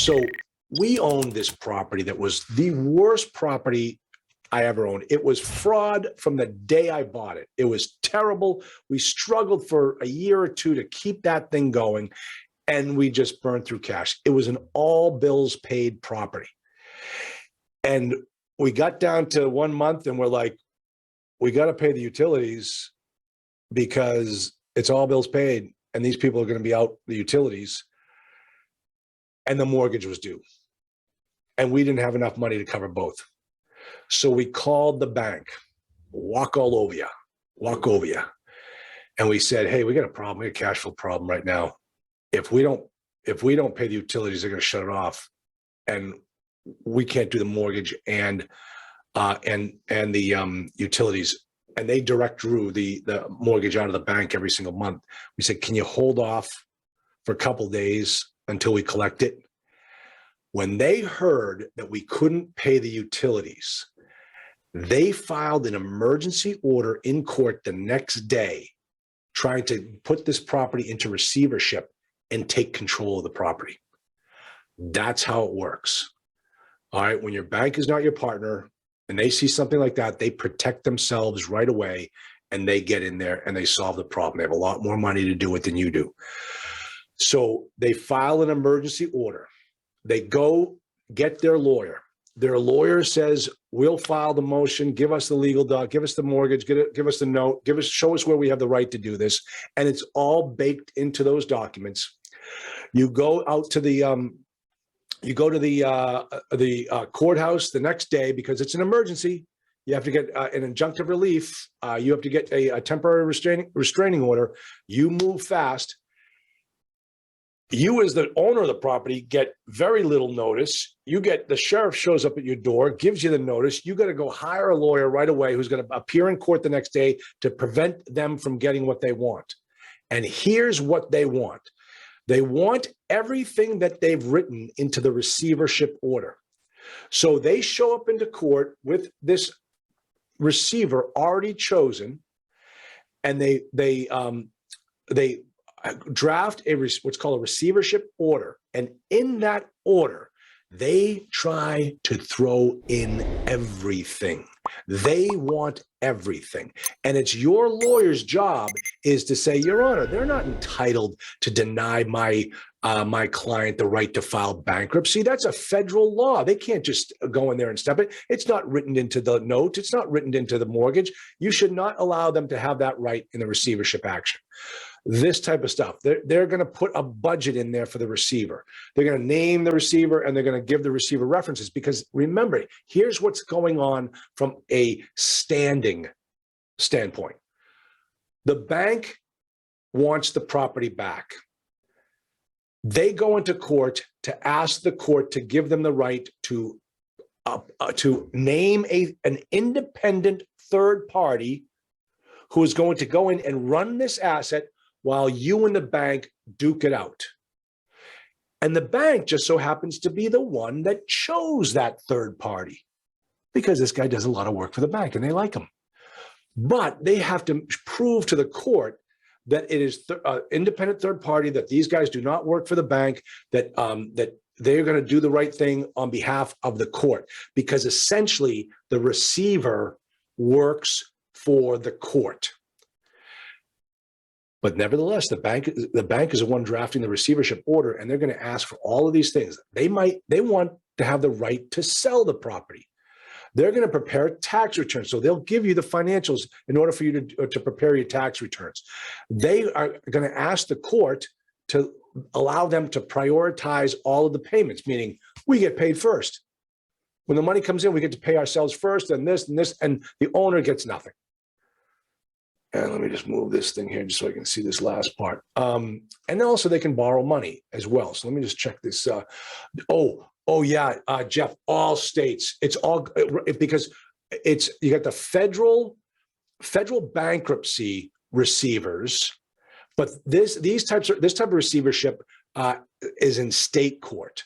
So we owned this property that was the worst property I ever owned. It was fraud from the day I bought it. It was terrible. We struggled for a year or two to keep that thing going, and we just burned through cash. It was an all bills paid property. And we got down to 1 month and we're like, we got to pay the utilities because it's all bills paid and these people are going to be out the utilities. And the mortgage was due. And we didn't have enough money to cover both. So we called the bank, walk over you. And we said, hey, we got a problem. We got a cash flow problem right now. If we don't pay the utilities, they're going to shut it off. And we can't do the mortgage and the utilities. And they direct drew the mortgage out of the bank every single month. We said, can you hold off for a couple of days until we collect it? When they heard that we couldn't pay the utilities, they filed an emergency order in court the next day, trying to put this property into receivership and take control of the property. That's how it works. All right, when your bank is not your partner and they see something like that, they protect themselves right away and they get in there and they solve the problem. They have a lot more money to do it than you do. So they file an emergency order. They go get their lawyer. Their lawyer says, we'll file the motion, give us the legal doc, give us the mortgage, give us the note, show us where we have the right to do this. And it's all baked into those documents. You go out to the courthouse the next day because it's an emergency. You have to get an injunctive relief. You have to get a temporary restraining order. You move fast. You, as the owner of the property, get very little notice. The sheriff shows up at your door, gives you the notice. You got to go hire a lawyer right away who's going to appear in court the next day to prevent them from getting what they want. And here's what they want. They want everything that they've written into the receivership order. So they show up into court with this receiver already chosen, and they draft what's called a receivership order. And in that order, they try to throw in everything. They want everything. And it's your lawyer's job is to say, Your Honor, they're not entitled to deny my client the right to file bankruptcy. That's a federal law. They can't just go in there and step it. It's not written into the note. It's not written into the mortgage. You should not allow them to have that right in the receivership action. This type of stuff. They're going to put a budget in there for the receiver. They're going to name the receiver and they're going to give the receiver references because remember, here's what's going on from a standing standpoint. The bank wants the property back. They go into court to ask the court to give them the right to name an independent third party who is going to go in and run this asset while you and the bank duke it out. And the bank just so happens to be the one that chose that third party because this guy does a lot of work for the bank and they like him. But they have to prove to the court that it is independent third party, that these guys do not work for the bank, that they're going to do the right thing on behalf of the court, because essentially the receiver works for the court. But nevertheless, the bank is the one drafting the receivership order, and they're going to ask for all of these things. They want to have the right to sell the property. They're going to prepare a tax return. So they'll give you the financials in order for you to prepare your tax returns. They are going to ask the court to allow them to prioritize all of the payments, meaning we get paid first. When the money comes in, we get to pay ourselves first, and this, and the owner gets nothing. And let me just move this thing here just so I can see this last part. And also they can borrow money as well. So let me just check this. Jeff, all states, it's all because you got the federal bankruptcy receivers, but this type of receivership is in state court.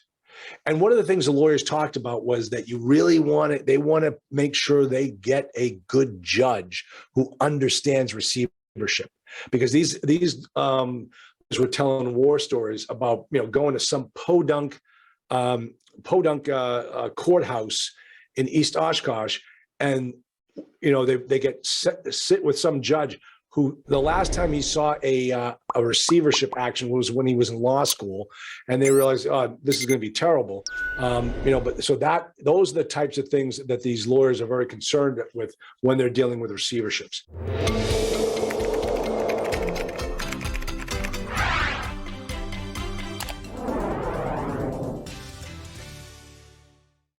And one of the things the lawyers talked about was that you really they want to make sure they get a good judge who understands receivership, because these were telling war stories about, going to some podunk Podunk courthouse in East Oshkosh, and they get sit with some judge who the last time he saw a receivership action was when he was in law school, and they realized, oh, this is going to be terrible. But so those are the types of things that these lawyers are very concerned with when they're dealing with receiverships.